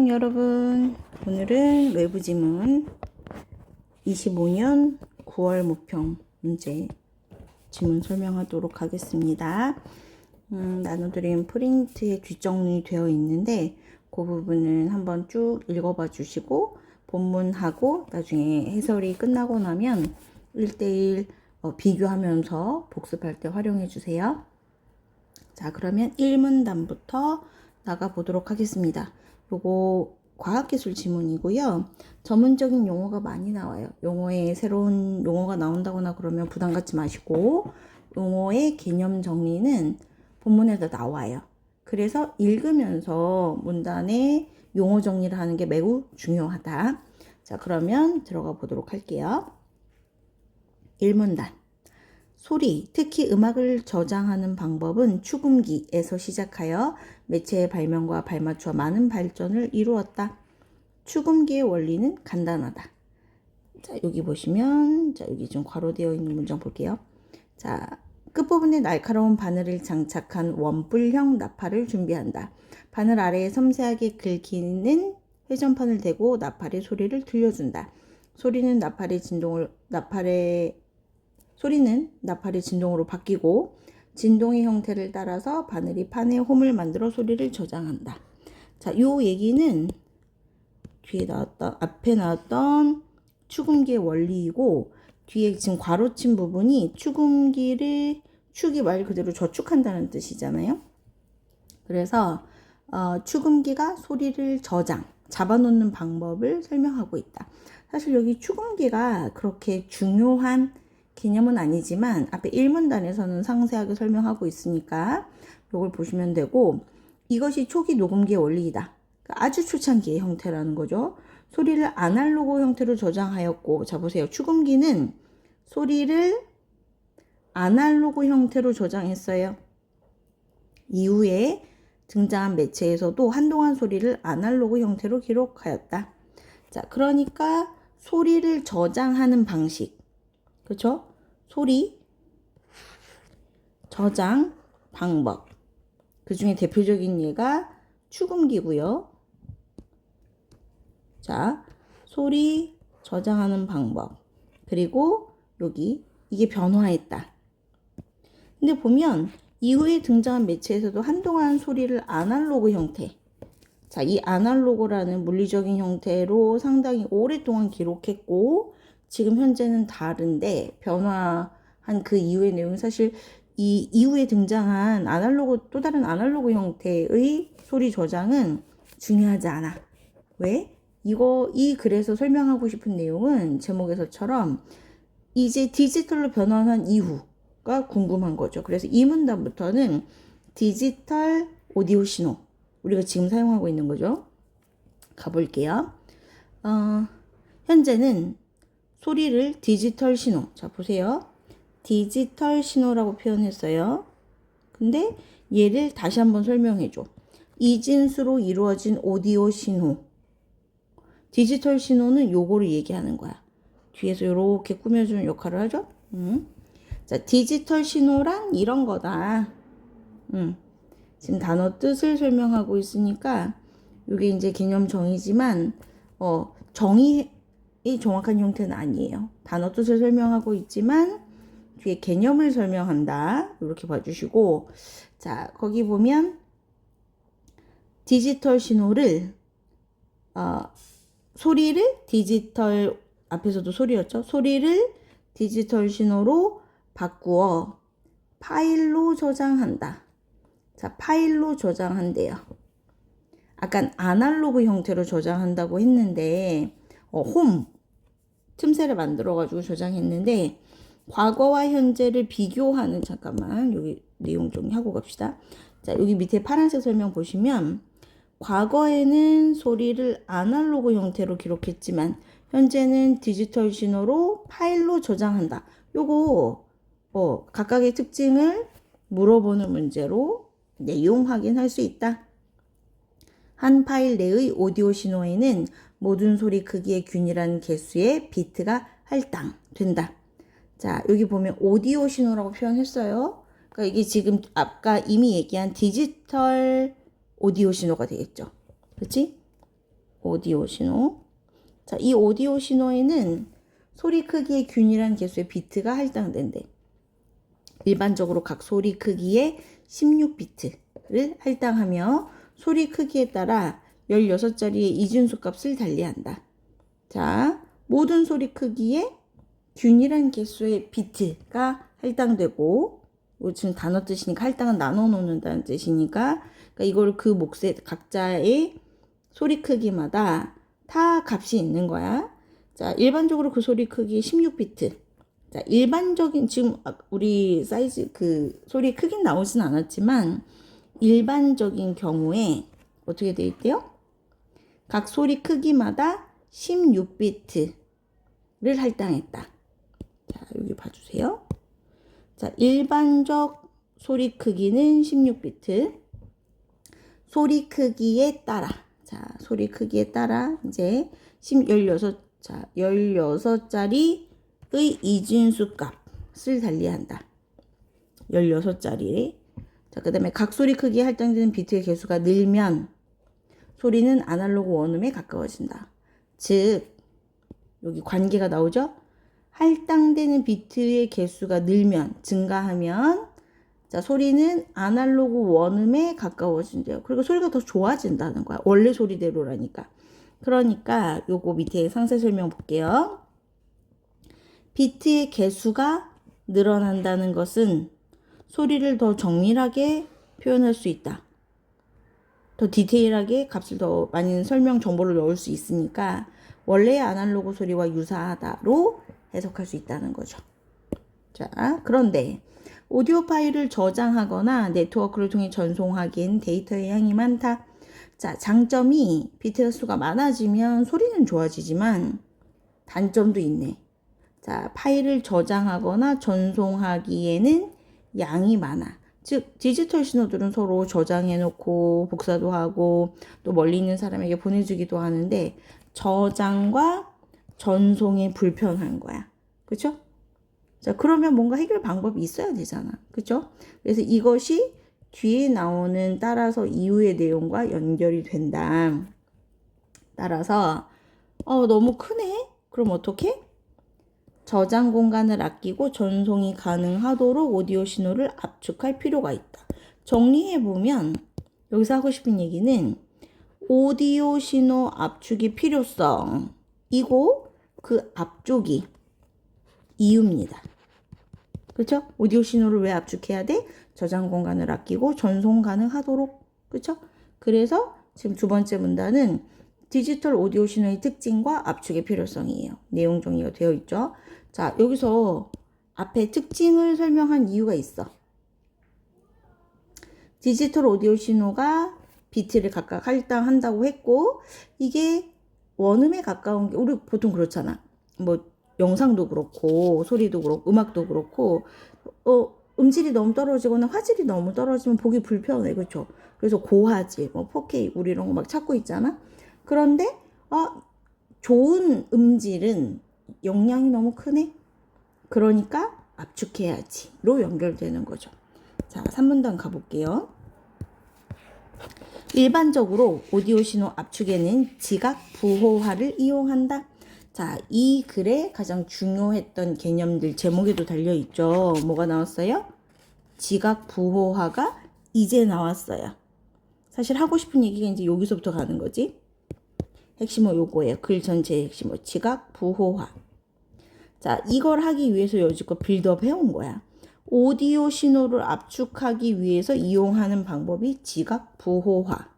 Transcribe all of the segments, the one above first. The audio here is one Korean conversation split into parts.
안녕 여러분. 오늘은 외부 지문 25년 9월 모평 문제 지문 설명하도록 하겠습니다. 나눠드린 프린트에 뒷정리되어 있는데 그 부분은 한번 쭉 읽어봐 주시고 본문하고 나중에 해설이 끝나고 나면 1대1 비교하면서 복습할 때 활용해 주세요. 자, 그러면 1문단부터 나가 보도록 하겠습니다. 요거 과학기술 지문이고요. 전문적인 용어가 많이 나와요. 용어에 새로운 용어가 나온다거나 그러면 부담 갖지 마시고 용어의 개념 정리는 본문에도 나와요. 그래서 읽으면서 문단의 용어 정리를 하는 게 매우 중요하다. 자, 그러면 들어가 보도록 할게요. 1문단. 소리, 특히 음악을 저장하는 방법은 축음기에서 시작하여 매체의 발명과 발맞춰 많은 발전을 이루었다. 축음기의 원리는 간단하다. 자, 여기 보시면, 자, 여기 좀 괄호되어 있는 문장 볼게요. 자, 끝부분에 날카로운 바늘을 장착한 원뿔형 나팔을 준비한다. 바늘 아래에 섬세하게 긁히는 회전판을 대고 나팔의 소리를 들려준다. 소리는 나팔의 진동으로 바뀌고 진동의 형태를 따라서 바늘이 판에 홈을 만들어 소리를 저장한다. 자, 요 얘기는 앞에 나왔던 축음기의 원리이고 뒤에 지금 괄호친 부분이 축이 말 그대로 저축한다는 뜻이잖아요. 그래서 축음기가 소리를 잡아놓는 방법을 설명하고 있다. 사실 여기 축음기가 그렇게 중요한 개념은 아니지만 앞에 1문단에서는 상세하게 설명하고 있으니까 이걸 보시면 되고, 이것이 초기 녹음기의 원리이다. 그러니까 아주 초창기의 형태라는 거죠. 소리를 아날로그 형태로 저장하였고, 자 보세요. 축음기는 소리를 아날로그 형태로 저장했어요. 이후에 등장한 매체에서도 한동안 소리를 아날로그 형태로 기록하였다. 자, 그러니까 소리를 저장하는 방식, 그렇죠? 소리 저장 방법, 그 중에 대표적인 예가 축음기고요. 자, 소리 저장하는 방법, 그리고 여기 이게 변화했다. 근데 보면 이후에 등장한 매체에서도 한동안 소리를 아날로그 형태, 자, 이 아날로그라는 물리적인 형태로 상당히 오랫동안 기록했고 지금 현재는 다른데 변화한 그 이후의 내용은 사실 이 이후에 등장한 또 다른 아날로그 형태의 소리 저장은 중요하지 않아. 왜? 이 글에서 설명하고 싶은 내용은 제목에서처럼 이제 디지털로 변환한 이후가 궁금한 거죠. 그래서 이 문단부터는 디지털 오디오 신호, 우리가 지금 사용하고 있는 거죠. 가볼게요. 현재는 소리를 디지털 신호, 자 보세요. 디지털 신호라고 표현했어요. 근데 얘를 다시 한번 설명해줘. 이진수로 이루어진 오디오 신호. 디지털 신호는 요거를 얘기하는 거야. 뒤에서 이렇게 꾸며주는 역할을 하죠. 자, 디지털 신호란 이런 거다. 지금 단어 뜻을 설명하고 있으니까 이게 이제 개념 정의지만 정의의 정확한 형태는 아니에요. 단어 뜻을 설명하고 있지만 뒤에 개념을 설명한다. 이렇게 봐주시고, 자, 거기 보면 디지털 신호를 소리를 디지털, 앞에서도 소리였죠. 소리를 디지털 신호로 바꾸어 파일로 저장한다. 자, 파일로 저장한대요. 아까 아날로그 형태로 저장한다고 했는데 홈 틈새를 만들어 가지고 저장했는데 과거와 현재를 비교하는, 잠깐만 여기 내용 정리하고 갑시다. 자, 여기 밑에 파란색 설명 보시면 과거에는 소리를 아날로그 형태로 기록했지만 현재는 디지털 신호로 파일로 저장한다. 요거 각각의 특징을 물어보는 문제로 내용 확인할 수 있다. 한 파일 내의 오디오 신호에는 모든 소리 크기의 균일한 개수의 비트가 할당된다. 자, 여기 보면 오디오 신호라고 표현했어요. 그러니까 이게 지금 아까 이미 얘기한 디지털 오디오 신호가 되겠죠. 그렇지? 오디오 신호. 자, 이 오디오 신호에는 소리 크기의 균일한 개수의 비트가 할당된대. 일반적으로 각 소리 크기의 16비트를 할당하며 소리 크기에 따라 16자리의 이진수 값을 달리한다. 자, 모든 소리 크기에 균일한 개수의 비트가 할당되고, 지금 단어 뜻이니까 할당은 나눠 놓는다는 뜻이니까, 그러니까 이걸 그 몫의 각자의 소리 크기마다 다 값이 있는 거야. 자, 일반적으로 그 소리 크기 16비트. 자, 일반적인, 지금 우리 사이즈 그 소리 크긴 나오진 않았지만, 일반적인 경우에 어떻게 돼 있대요? 각 소리 크기마다 16비트를 할당했다. 자, 여기 봐주세요. 자, 일반적 소리 크기는 16비트. 소리 크기에 따라. 자, 소리 크기에 따라 이제 16자리의 이진수 값을 달리한다. 16자리. 자, 그 다음에 각 소리 크기에 할당되는 비트의 개수가 늘면 소리는 아날로그 원음에 가까워진다. 즉, 여기 관계가 나오죠? 할당되는 비트의 개수가 늘면, 증가하면, 자, 소리는 아날로그 원음에 가까워진대요. 그리고 소리가 더 좋아진다는 거야. 원래 소리대로라니까. 그러니까 요거 밑에 상세 설명 볼게요. 비트의 개수가 늘어난다는 것은 소리를 더 정밀하게 표현할 수 있다. 더 디테일하게 값을 더 많이 설명 정보를 넣을 수 있으니까 원래의 아날로그 소리와 유사하다로 해석할 수 있다는 거죠. 자, 그런데 오디오 파일을 저장하거나 네트워크를 통해 전송하기엔 데이터의 양이 많다. 자, 장점이 비트 수가 많아지면 소리는 좋아지지만 단점도 있네. 자, 파일을 저장하거나 전송하기에는 양이 많아. 즉, 디지털 신호들은 서로 저장해놓고 복사도 하고 또 멀리 있는 사람에게 보내주기도 하는데 저장과 전송이 불편한 거야. 그쵸? 자, 그러면 뭔가 해결 방법이 있어야 되잖아. 그쵸? 그래서 이것이 뒤에 나오는 따라서 이후의 내용과 연결이 된다. 따라서 너무 크네? 그럼 어떻게? 저장 공간을 아끼고 전송이 가능하도록 오디오 신호를 압축할 필요가 있다. 정리해보면 여기서 하고 싶은 얘기는 오디오 신호 압축의 필요성이고 그 압축이 이유입니다. 그렇죠? 오디오 신호를 왜 압축해야 돼? 저장 공간을 아끼고 전송 가능하도록. 그렇죠? 그래서 지금 두 번째 문단은 디지털 오디오 신호의 특징과 압축의 필요성이에요. 내용 정리가 되어 있죠. 자, 여기서 앞에 특징을 설명한 이유가 있어. 디지털 오디오 신호가 비트를 각각 할당한다고 했고 이게 원음에 가까운 게 우리 보통 그렇잖아. 뭐 영상도 그렇고 소리도 그렇고 음악도 그렇고 음질이 너무 떨어지거나 화질이 너무 떨어지면 보기 불편해. 그렇죠? 그래서 고화질, 뭐 4K 우리 이런 거 막 찾고 있잖아. 그런데 좋은 음질은 용량이 너무 크네. 그러니까 압축해야지로 연결되는 거죠. 자, 3문단 가볼게요. 일반적으로 오디오 신호 압축에는 지각 부호화를 이용한다. 자, 이 글에 가장 중요했던 개념들 제목에도 달려있죠. 뭐가 나왔어요? 지각 부호화가 이제 나왔어요. 사실 하고 싶은 얘기가 이제 여기서부터 가는 거지. 핵심어 요거예요. 글 전체의 핵심어. 지각 부호화. 자, 이걸 하기 위해서 여지껏 빌드업 해온 거야. 오디오 신호를 압축하기 위해서 이용하는 방법이 지각 부호화.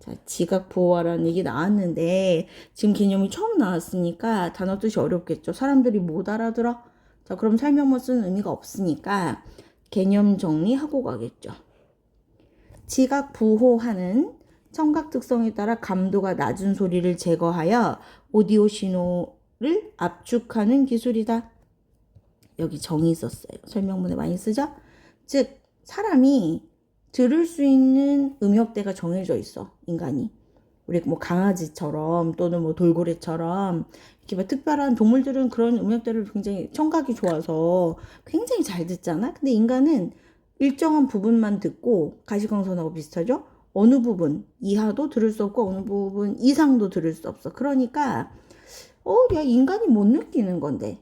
자, 지각 부호화라는 얘기 나왔는데 지금 개념이 처음 나왔으니까 단어 뜻이 어렵겠죠. 사람들이 못 알아들어. 자, 그럼 설명만 쓰는 의미가 없으니까 개념 정리하고 가겠죠. 지각 부호화는 청각 특성에 따라 감도가 낮은 소리를 제거하여 오디오 신호를 압축하는 기술이다. 여기 정의 썼어요. 설명문에 많이 쓰죠? 즉, 사람이 들을 수 있는 음역대가 정해져 있어. 인간이. 우리 뭐 강아지처럼 또는 뭐 돌고래처럼 이렇게 뭐 특별한 동물들은 그런 음역대를 굉장히 청각이 좋아서 굉장히 잘 듣잖아. 근데 인간은 일정한 부분만 듣고 가시광선하고 비슷하죠? 어느 부분 이하도 들을 수 없고 어느 부분 이상도 들을 수 없어. 그러니까 야, 인간이 못 느끼는 건데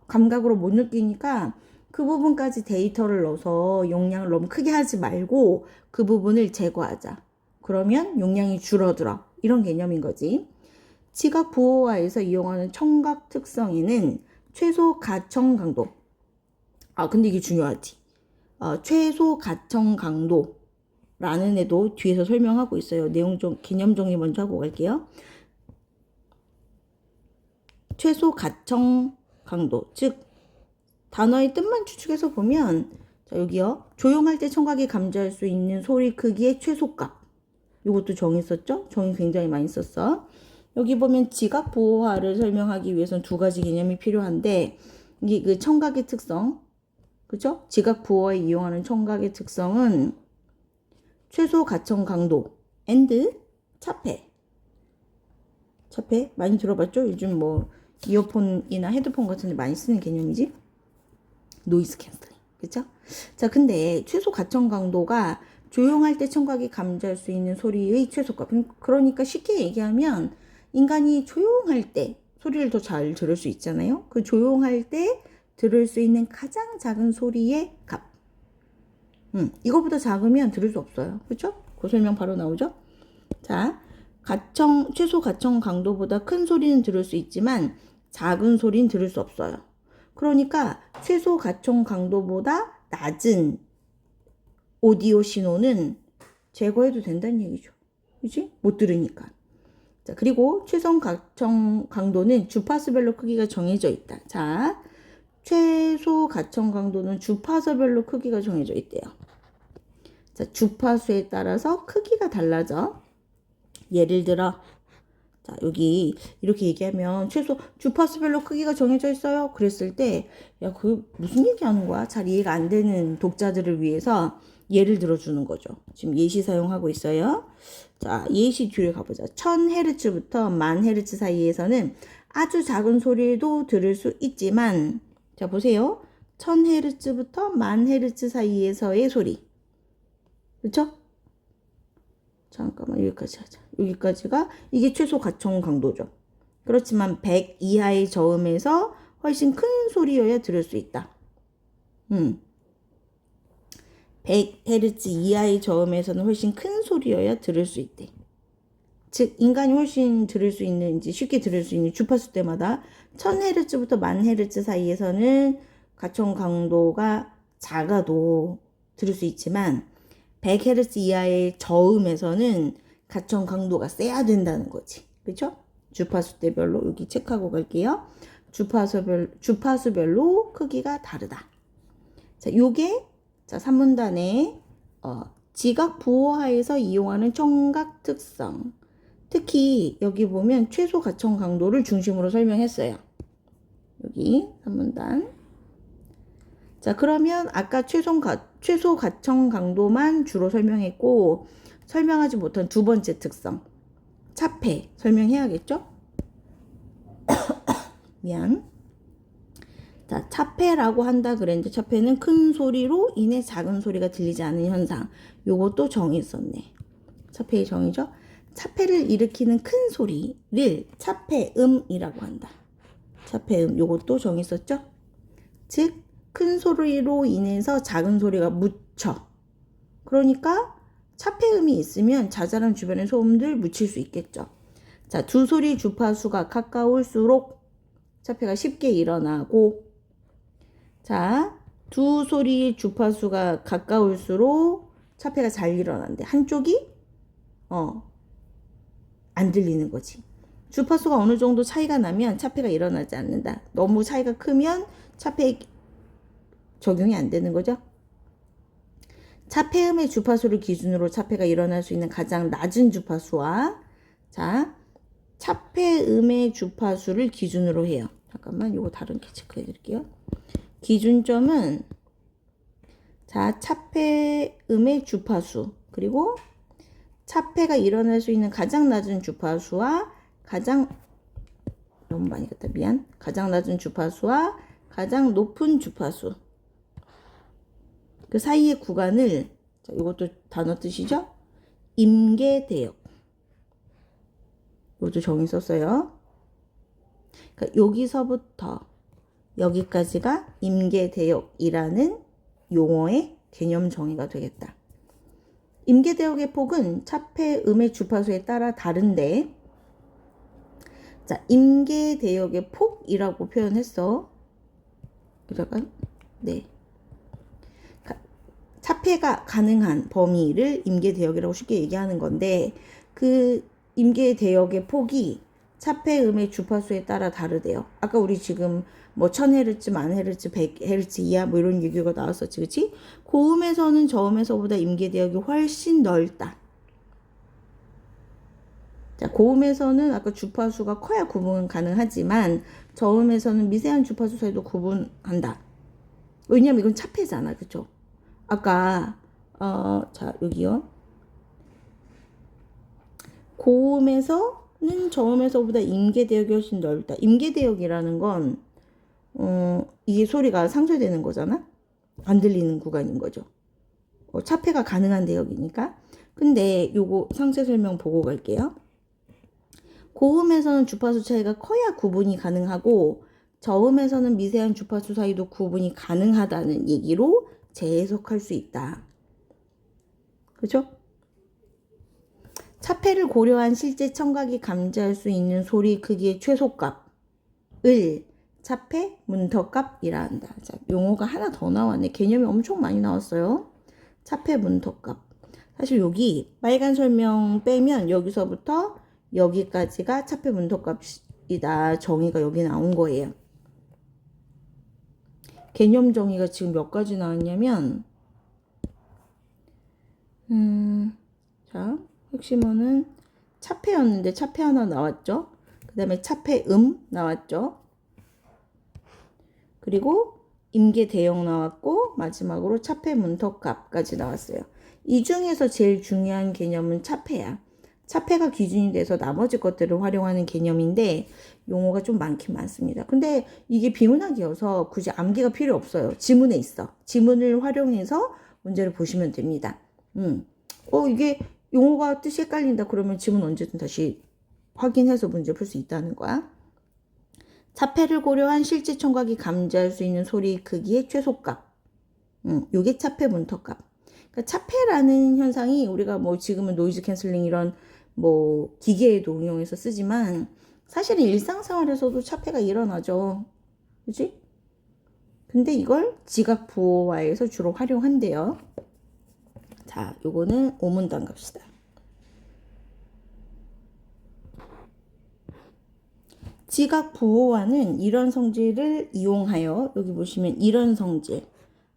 감각으로 못 느끼니까 그 부분까지 데이터를 넣어서 용량을 너무 크게 하지 말고 그 부분을 제거하자. 그러면 용량이 줄어들어. 이런 개념인 거지. 지각 부호화에서 이용하는 청각 특성에는 최소 가청 강도. 근데 이게 중요하지. 최소 가청 강도라는 애도 뒤에서 설명하고 있어요. 내용 좀 개념 정리 먼저 하고 갈게요. 최소 가청 강도, 즉 단어의 뜻만 추측해서 보면 자, 여기요. 조용할 때 청각이 감지할 수 있는 소리 크기의 최소값. 이것도 정했었죠? 정의 굉장히 많이 썼어. 여기 보면 지각 부호화를 설명하기 위해서는 두 가지 개념이 필요한데 이게 그 청각의 특성, 그죠? 지각 부호화에 이용하는 청각의 특성은 최소 가청 강도 and 차폐. 차폐 많이 들어봤죠? 요즘 뭐 이어폰이나 헤드폰 같은 데 많이 쓰는 개념이지. 노이즈 캔슬링. 그쵸? 자, 근데 최소 가청 강도가 조용할 때 청각이 감지할 수 있는 소리의 최소값. 그러니까 쉽게 얘기하면 인간이 조용할 때 소리를 더 잘 들을 수 있잖아요. 그 조용할 때 들을 수 있는 가장 작은 소리의 값. 이거보다 작으면 들을 수 없어요. 그쵸? 그 설명 바로 나오죠? 자, 최소 가청 강도보다 큰 소리는 들을 수 있지만 작은 소리는 들을 수 없어요. 그러니까 최소 가청 강도보다 낮은 오디오 신호는 제거해도 된다는 얘기죠. 그치? 못 들으니까. 자, 그리고 최소 가청 강도는 주파수별로 크기가 정해져 있다. 자, 최소 가청 강도는 주파수별로 크기가 정해져 있대요. 자, 주파수에 따라서 크기가 달라져. 예를 들어 자, 여기 이렇게 얘기하면 최소 주파수별로 크기가 정해져 있어요. 그랬을 때 야, 그 무슨 얘기하는 거야? 잘 이해가 안 되는 독자들을 위해서 예를 들어주는 거죠. 지금 예시 사용하고 있어요. 자, 예시 뒤를 가보자. 1000Hz부터 10,000Hz 사이에서는 아주 작은 소리도 들을 수 있지만 자, 보세요. 1000Hz부터 10,000Hz 사이에서의 소리. 그렇죠? 잠깐만 여기까지 하자. 여기까지가 이게 최소 가청 강도죠. 그렇지만 100 이하의 저음에서 훨씬 큰 소리여야 들을 수 있다. 100Hz 이하의 저음에서는 훨씬 큰 소리여야 들을 수 있대. 즉 인간이 훨씬 들을 수 있는 이제 쉽게 들을 수 있는 주파수 때마다 1000Hz부터 10,000Hz 사이에서는 가청 강도가 작아도 들을 수 있지만 100Hz 이하의 저음에서는 가청 강도가 세야 된다는 거지. 그렇죠? 주파수대별로 여기 체크하고 갈게요. 주파수별로 크기가 다르다. 자, 요게 자, 3문단에 지각 부호화에서 이용하는 청각 특성. 특히 여기 보면 최소 가청 강도를 중심으로 설명했어요. 여기 3문단. 자, 그러면 아까 최소 가청 강도만 주로 설명했고 설명하지 못한 두 번째 특성 차폐 설명해야겠죠? 미안. 자, 차폐라고 한다 그랬는데 차폐는 큰 소리로 인해 작은 소리가 들리지 않는 현상. 요것도 정의 썼네. 차폐의 정의죠? 차폐를 일으키는 큰 소리를 차폐음이라고 한다. 차폐음 요것도 정의 썼죠? 즉 큰 소리로 인해서 작은 소리가 묻혀. 그러니까 차폐음이 있으면 자잘한 주변의 소음들 묻힐 수 있겠죠. 자, 두 소리 주파수가 가까울수록 차폐가 쉽게 일어나고 자, 두 소리 주파수가 가까울수록 차폐가 잘 일어난대. 한쪽이 안 들리는 거지. 주파수가 어느 정도 차이가 나면 차폐가 일어나지 않는다. 너무 차이가 크면 차폐 적용이 안 되는 거죠. 차폐음의 주파수를 기준으로 차폐가 일어날 수 있는 가장 낮은 주파수와 자, 차폐음의 주파수를 기준으로 해요. 잠깐만 이거 다른 게 체크해 드릴게요. 기준점은 자, 차폐음의 주파수 그리고 차폐가 일어날 수 있는 가장 낮은 주파수와 너무 많이 갔다 미안. 가장 낮은 주파수와 가장 높은 주파수 그 사이의 구간을 자, 이것도 단어 뜻이죠? 임계대역. 이것도 정의 썼어요. 그러니까 여기서부터 여기까지가 임계대역이라는 용어의 개념 정의가 되겠다. 임계대역의 폭은 차폐 음의 주파수에 따라 다른데, 자, 임계대역의 폭이라고 표현했어. 잠깐, 네. 차폐가 가능한 범위를 임계대역이라고 쉽게 얘기하는 건데, 그 임계대역의 폭이 차폐음의 주파수에 따라 다르대요. 아까 우리 지금 뭐 1000Hz, 1000Hz, 100Hz 이하 뭐 이런 얘기가 나왔었지, 그치? 고음에서는 저음에서보다 임계대역이 훨씬 넓다. 자, 고음에서는 아까 주파수가 커야 구분 가능하지만 저음에서는 미세한 주파수 사이도 구분한다. 왜냐면 이건 차폐잖아, 그쵸? 아까 자, 여기요. 고음에서는 저음에서보다 임계대역이 훨씬 넓다. 임계대역이라는 건 이게 소리가 상쇄되는 거잖아. 안 들리는 구간인 거죠. 차폐가 가능한 대역이니까. 근데 요거 상세 설명 보고 갈게요. 고음에서는 주파수 차이가 커야 구분이 가능하고 저음에서는 미세한 주파수 사이도 구분이 가능하다는 얘기로 재해석할 수 있다. 그죠? 차폐를 고려한 실제 청각이 감지할 수 있는 소리 크기의 최소값을 차폐 문턱값이라 한다. 자, 용어가 하나 더 나왔네. 개념이 엄청 많이 나왔어요. 차폐 문턱값. 사실 여기 빨간 설명 빼면 여기서부터 여기까지가 차폐 문턱값이다. 정의가 여기 나온 거예요. 개념 정의가 지금 몇 가지 나왔냐면 자, 핵심어는 차폐였는데 차폐 하나 나왔죠. 그 다음에 차폐음 나왔죠. 그리고 임계대역 나왔고 마지막으로 차폐 문턱값까지 나왔어요. 이 중에서 제일 중요한 개념은 차폐야. 차폐가 기준이 돼서 나머지 것들을 활용하는 개념인데 용어가 좀 많긴 많습니다. 근데 이게 비문학이어서 굳이 암기가 필요 없어요. 지문에 있어. 지문을 활용해서 문제를 보시면 됩니다. 이게 용어가 뜻이 헷갈린다 그러면 지문 언제든 다시 확인해서 문제 풀 수 있다는 거야. 차폐를 고려한 실제 청각이 감지할 수 있는 소리 크기의 최소값. 요게 차폐 문턱값. 그러니까 차폐라는 현상이 우리가 뭐 지금은 노이즈 캔슬링 이런 뭐 기계에도 응용해서 쓰지만 사실은 일상생활에서도 차폐가 일어나죠. 그치? 근데 이걸 지각 부호화에서 주로 활용한대요. 자, 요거는 오문단 갑시다. 지각 부호화는 이런 성질을 이용하여, 여기 보시면 이런 성질,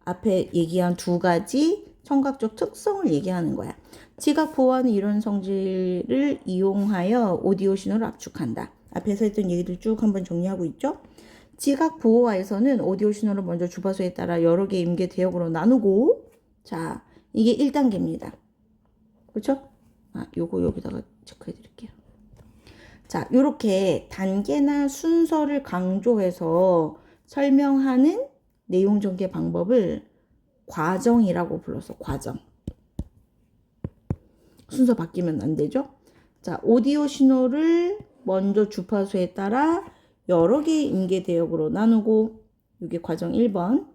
앞에 얘기한 두 가지 청각적 특성을 얘기하는 거야. 지각 부호화는 이런 성질을 이용하여 오디오 신호를 압축한다. 앞에서 했던 얘기들 쭉 한번 정리하고 있죠. 지각 부호화에서는 오디오 신호를 먼저 주파수에 따라 여러 개의 임계 대역으로 나누고, 자, 이게 1단계입니다. 그렇죠? 요거 여기다가 체크해 드릴게요. 자, 요렇게 단계나 순서를 강조해서 설명하는 내용 전개 방법을 과정이라고 불렀어. 과정. 순서 바뀌면 안 되죠? 자, 오디오 신호를 먼저 주파수에 따라 여러 개의 임계 대역으로 나누고, 이게 과정 1번.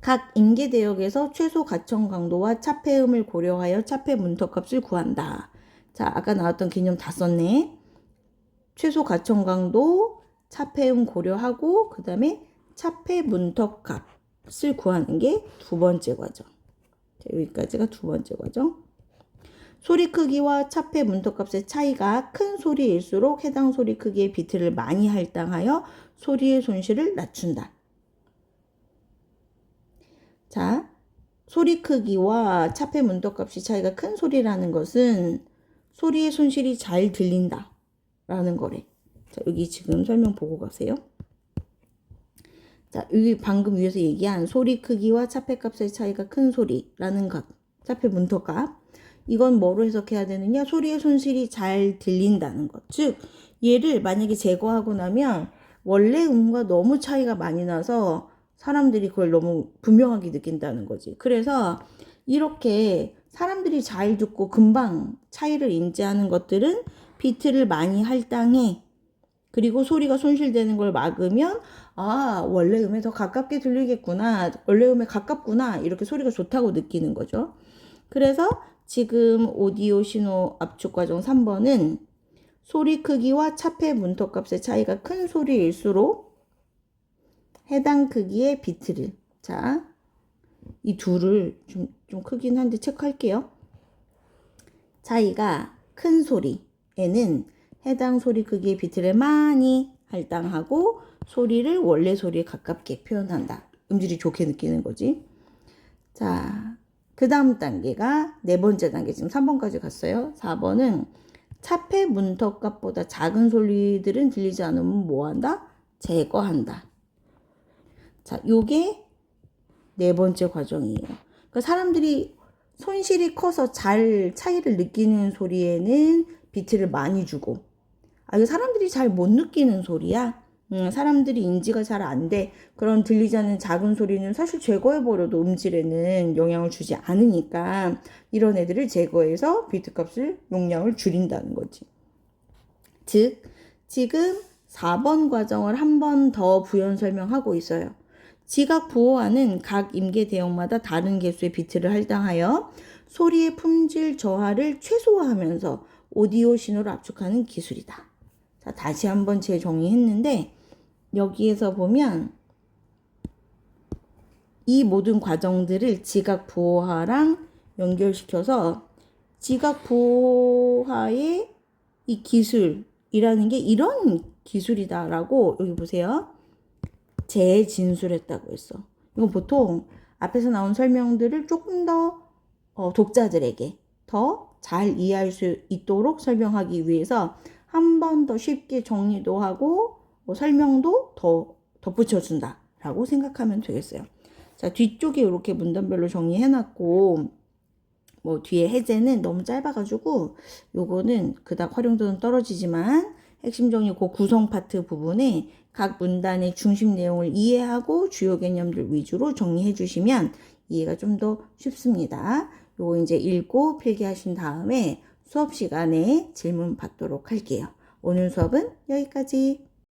각 임계 대역에서 최소 가청 강도와 차폐음을 고려하여 차폐 문턱값을 구한다. 자, 아까 나왔던 개념 다 썼네. 최소 가청 강도, 차폐음 고려하고 그 다음에 차폐 문턱값을 구하는 게 두 번째 과정. 자, 여기까지가 두 번째 과정. 소리 크기와 차폐 문턱값의 차이가 큰 소리일수록 해당 소리 크기의 비트를 많이 할당하여 소리의 손실을 낮춘다. 자, 소리 크기와 차폐 문턱값의 차이가 큰 소리라는 것은 소리의 손실이 잘 들린다 라는 거래. 자, 여기 지금 설명 보고 가세요. 자, 여기 방금 위에서 얘기한 소리 크기와 차폐값의 차이가 큰 소리라는 것, 차폐 문턱값, 이건 뭐로 해석해야 되느냐? 소리의 손실이 잘 들린다는 것. 즉, 얘를 만약에 제거하고 나면 원래 음과 너무 차이가 많이 나서 사람들이 그걸 너무 분명하게 느낀다는 거지. 그래서 이렇게 사람들이 잘 듣고 금방 차이를 인지하는 것들은 비트를 많이 할당해. 그리고 소리가 손실되는 걸 막으면 원래 음에 더 가깝게 들리겠구나. 원래 음에 가깝구나. 이렇게 소리가 좋다고 느끼는 거죠. 그래서 지금 오디오 신호 압축 과정 3번은 소리 크기와 차폐 문턱값의 차이가 큰 소리일수록 해당 크기의 비트를, 자, 이 둘을 좀 크긴 한데 체크할게요. 차이가 큰 소리에는 해당 소리 크기의 비트를 많이 할당하고 소리를 원래 소리에 가깝게 표현한다. 음질이 좋게 느끼는 거지. 자, 그 다음 단계가 네 번째 단계, 지금 3번까지 갔어요. 4번은 차폐 문턱값보다 작은 소리들은 들리지 않으면 뭐 한다? 제거한다. 자, 요게 네 번째 과정이에요. 그러니까 사람들이 손실이 커서 잘 차이를 느끼는 소리에는 비트를 많이 주고, 이거 사람들이 잘 못 느끼는 소리야. 사람들이 인지가 잘 안 돼. 그런 들리지 않는 작은 소리는 사실 제거해버려도 음질에는 영향을 주지 않으니까 이런 애들을 제거해서 비트 값을 용량을 줄인다는 거지. 즉, 지금 4번 과정을 한 번 더 부연 설명하고 있어요. 지각 부호화는 각 임계 대역마다 다른 개수의 비트를 할당하여 소리의 품질 저하를 최소화하면서 오디오 신호를 압축하는 기술이다. 자, 다시 한번 재정의했는데 여기에서 보면 이 모든 과정들을 지각 부호화랑 연결시켜서 지각 부호화의 이 기술이라는 게 이런 기술이다라고 여기 보세요. 재진술했다고 했어. 이건 보통 앞에서 나온 설명들을 조금 더 독자들에게 더 잘 이해할 수 있도록 설명하기 위해서 한 번 더 쉽게 정리도 하고 설명도 더 덧붙여준다 라고 생각하면 되겠어요. 자, 뒤쪽에 이렇게 문단별로 정리해놨고 뒤에 해제는 너무 짧아가지고 요거는 그닥 활용도는 떨어지지만 핵심 정리 그 구성 파트 부분에 각 문단의 중심 내용을 이해하고 주요 개념들 위주로 정리해 주시면 이해가 좀 더 쉽습니다. 요거 이제 읽고 필기하신 다음에 수업 시간에 질문 받도록 할게요. 오늘 수업은 여기까지.